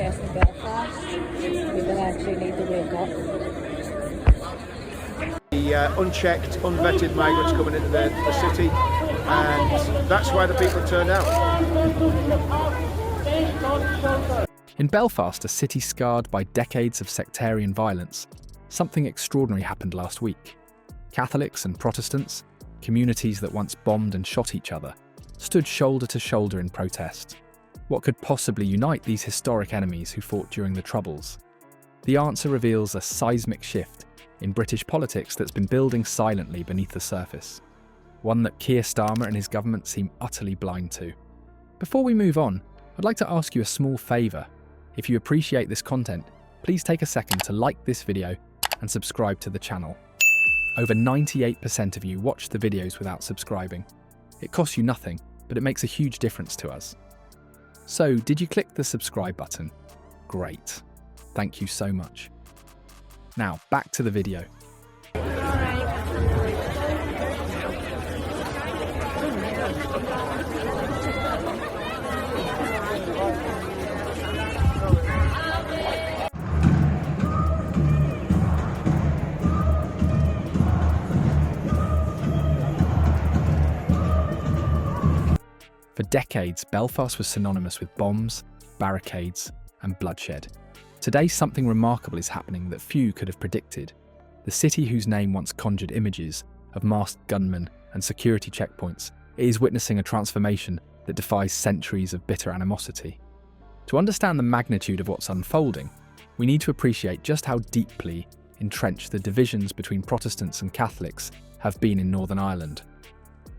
protests in Belfast. People actually need to wake up. The unchecked, unvetted migrants coming into the city, and that's why the people turned out. In Belfast, a city scarred by decades of sectarian violence, something extraordinary happened last week. Catholics and Protestants, communities that once bombed and shot each other, stood shoulder to shoulder in protest. What could possibly unite these historic enemies who fought during the Troubles? The answer reveals a seismic shift in British politics that's been building silently beneath the surface, one that Keir Starmer and his government seem utterly blind to. Before we move on, I'd like to ask you a small favour. If you appreciate this content, please take a second to like this video and subscribe to the channel. Over 98% of you watch the videos without subscribing. It costs you nothing, but it makes a huge difference to us. So, did you click the subscribe button? Great. Thank you so much. Now, back to the video. For decades, Belfast was synonymous with bombs, barricades, and bloodshed. Today, something remarkable is happening that few could have predicted. The city whose name once conjured images of masked gunmen and security checkpoints is witnessing a transformation that defies centuries of bitter animosity. To understand the magnitude of what's unfolding, we need to appreciate just how deeply entrenched the divisions between Protestants and Catholics have been in Northern Ireland.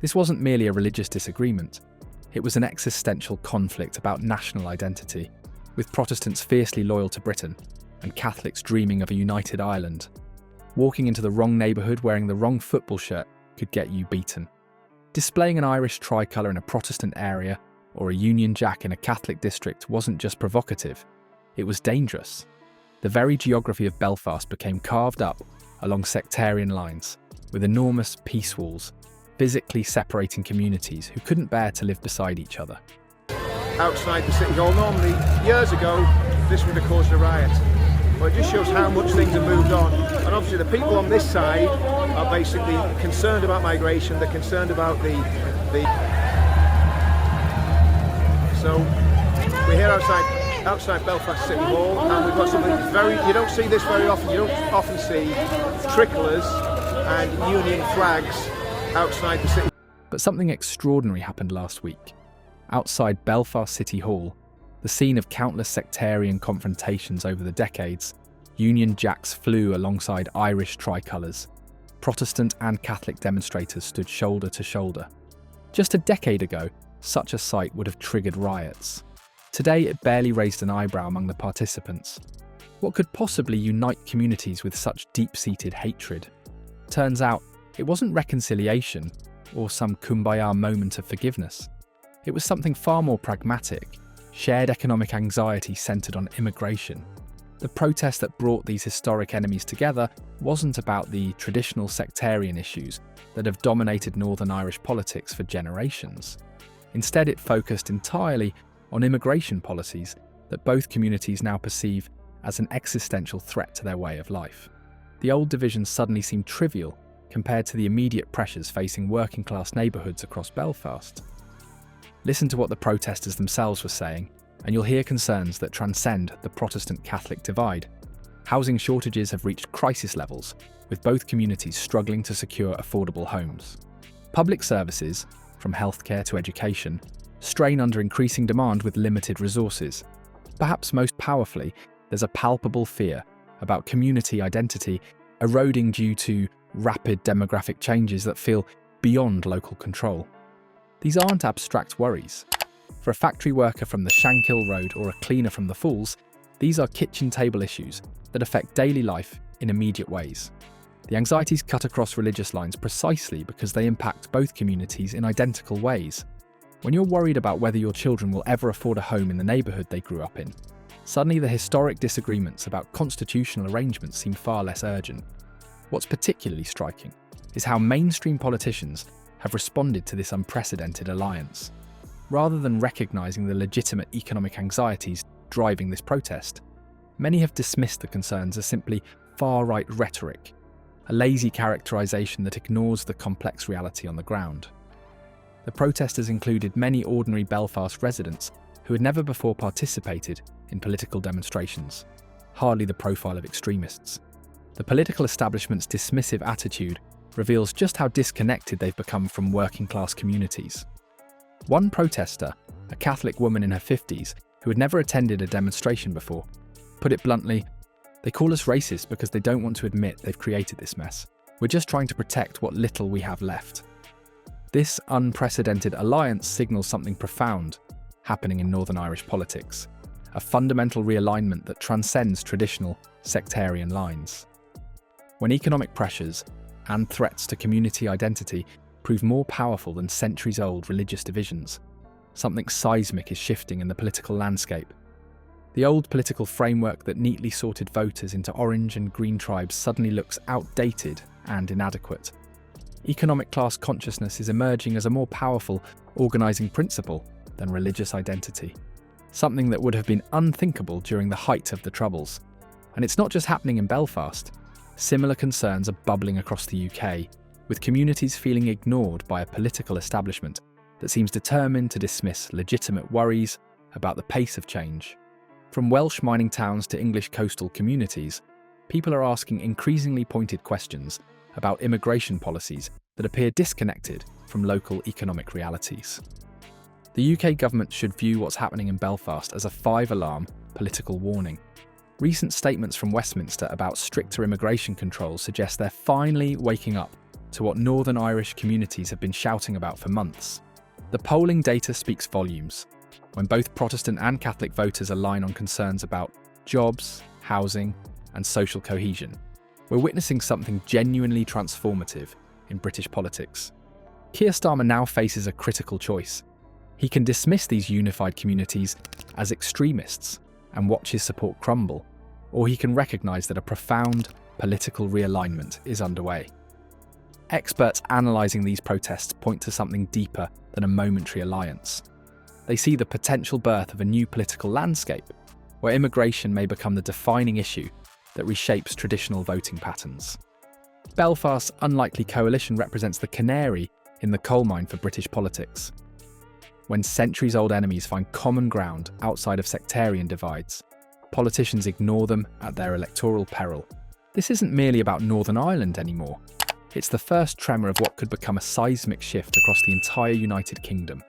This wasn't merely a religious disagreement. It was an existential conflict about national identity, with Protestants fiercely loyal to Britain and Catholics dreaming of a united Ireland. Walking into the wrong neighbourhood wearing the wrong football shirt could get you beaten. Displaying an Irish tricolour in a Protestant area or a Union Jack in a Catholic district wasn't just provocative, it was dangerous. The very geography of Belfast became carved up along sectarian lines, with enormous peace walls physically separating communities who couldn't bear to live beside each other. Outside the city hall, normally, years ago, this would have caused a riot. But it just shows how much things have moved on. And obviously the people on this side are basically concerned about migration, they're concerned about the... So, we're here outside Belfast City Hall, and we've got something you don't see this very often. You don't often see tricolours and Union flags outside the city. But something extraordinary happened last week. Outside Belfast City Hall, the scene of countless sectarian confrontations over the decades, Union Jacks flew alongside Irish tricolours. Protestant and Catholic demonstrators stood shoulder to shoulder. Just a decade ago, such a sight would have triggered riots. Today, it barely raised an eyebrow among the participants. What could possibly unite communities with such deep-seated hatred? Turns out, it wasn't reconciliation or some kumbaya moment of forgiveness. It was something far more pragmatic, shared economic anxiety centred on immigration. The protest that brought these historic enemies together wasn't about the traditional sectarian issues that have dominated Northern Irish politics for generations. Instead, it focused entirely on immigration policies that both communities now perceive as an existential threat to their way of life. The old divisions suddenly seemed trivial compared to the immediate pressures facing working-class neighbourhoods across Belfast. Listen to what the protesters themselves were saying, and you'll hear concerns that transcend the Protestant-Catholic divide. Housing shortages have reached crisis levels, with both communities struggling to secure affordable homes. Public services, from healthcare to education, strain under increasing demand with limited resources. Perhaps most powerfully, there's a palpable fear about community identity eroding due to rapid demographic changes that feel beyond local control. These aren't abstract worries. For a factory worker from the Shankill Road or a cleaner from the Falls, these are kitchen table issues that affect daily life in immediate ways. The anxieties cut across religious lines precisely because they impact both communities in identical ways. When you're worried about whether your children will ever afford a home in the neighbourhood they grew up in, suddenly the historic disagreements about constitutional arrangements seem far less urgent. What's particularly striking is how mainstream politicians have responded to this unprecedented alliance. Rather than recognising the legitimate economic anxieties, driving this protest, many have dismissed the concerns as simply far-right rhetoric, a lazy characterisation that ignores the complex reality on the ground. The protesters included many ordinary Belfast residents who had never before participated in political demonstrations, hardly the profile of extremists. The political establishment's dismissive attitude reveals just how disconnected they've become from working-class communities. One protester, a Catholic woman in her 50s who had never attended a demonstration before, put it bluntly, "They call us racist because they don't want to admit they've created this mess. We're just trying to protect what little we have left." This unprecedented alliance signals something profound happening in Northern Irish politics, a fundamental realignment that transcends traditional sectarian lines. When economic pressures and threats to community identity prove more powerful than centuries-old religious divisions, something seismic is shifting in the political landscape. The old political framework that neatly sorted voters into orange and green tribes suddenly looks outdated and inadequate. Economic class consciousness is emerging as a more powerful organising principle than religious identity, something that would have been unthinkable during the height of the Troubles. And it's not just happening in Belfast. Similar concerns are bubbling across the UK, with communities feeling ignored by a political establishment that seems determined to dismiss legitimate worries about the pace of change. From Welsh mining towns to English coastal communities, people are asking increasingly pointed questions about immigration policies that appear disconnected from local economic realities. The UK government should view what's happening in Belfast as a five-alarm political warning. Recent statements from Westminster about stricter immigration controls suggest they're finally waking up to what Northern Irish communities have been shouting about for months. The polling data speaks volumes. When both Protestant and Catholic voters align on concerns about jobs, housing, and social cohesion, we're witnessing something genuinely transformative in British politics. Keir Starmer now faces a critical choice. He can dismiss these unified communities as extremists and watch his support crumble, or he can recognise that a profound political realignment is underway. Experts analysing these protests point to something deeper than a momentary alliance. They see the potential birth of a new political landscape, where immigration may become the defining issue that reshapes traditional voting patterns. Belfast's unlikely coalition represents the canary in the coal mine for British politics. When centuries-old enemies find common ground outside of sectarian divides, politicians ignore them at their electoral peril. This isn't merely about Northern Ireland anymore. It's the first tremor of what could become a seismic shift across the entire United Kingdom.